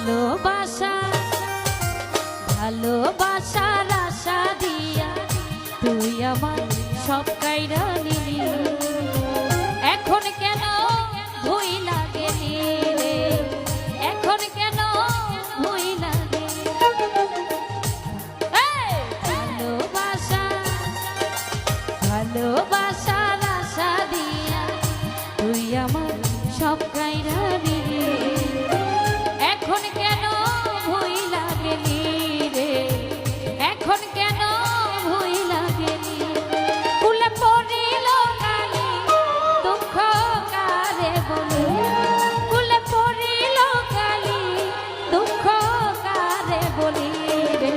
ভালোবাসা ভালোবাসার আশা দিয়া তুই আমার সব কাইরা নিলি, এখন কেন ভুই লাগেনি রে, এখন কেন ভুই লাগে। ভালোবাসা ভালোবাসার আশা দিয়া তুই আমার সব কাইরা নিলি, এখন কেন ভুই লাগেনি রে, এখন কেন ভুই লাগেনি। কুলে পড়িল কালি দুঃখ কারে বলি, কুলে পড়িল কালি দুঃখ কারে বলি রে।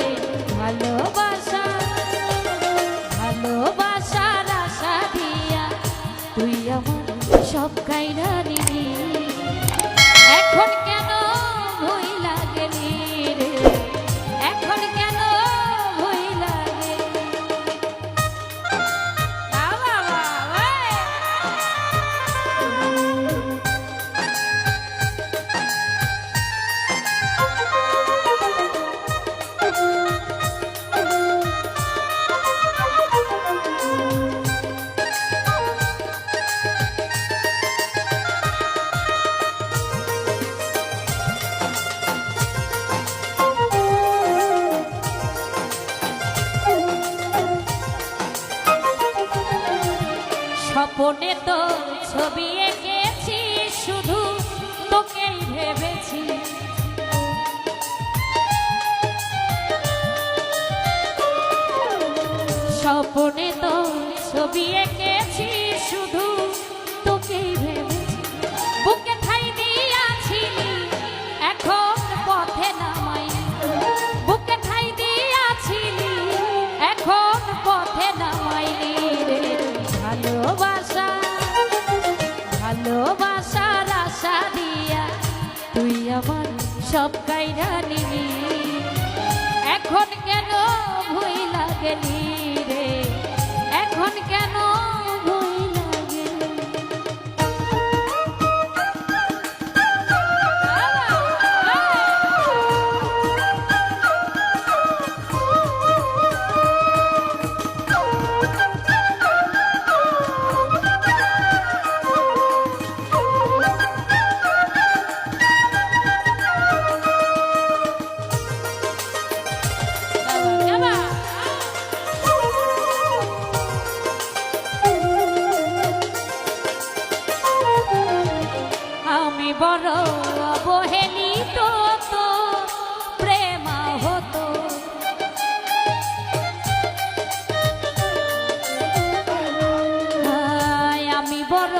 ভালোবাসা ভালোবাসার আশা দিয়া তুই আমার সব কাইরা নিলি, এখন কেন ভুই লাগেনি রে, এখন কেন ভুই লাগে। স্বপনে তো ছবি এঁকেছি, শুধু তোকেই ভেবেছি, স্বপনে তো ছবি এঁকেছি, শুধু তোকেই ভেবেছি। বুকে ঠাই দিয়াছিলি এখন পথে নামাই, বুকে ঠাই দিয়াছিলি এখন পথে নামাইলি রে। ভালোবাসা ভালোবাসার আশা দিয়া তুই আমার সব কাইরা নিলি, এখন কেন ভুই লাগেনি রে, এখন কেন ভুই লাগে। আমি বড় অবহেলিত, তো প্রেম হতো, আমি বড়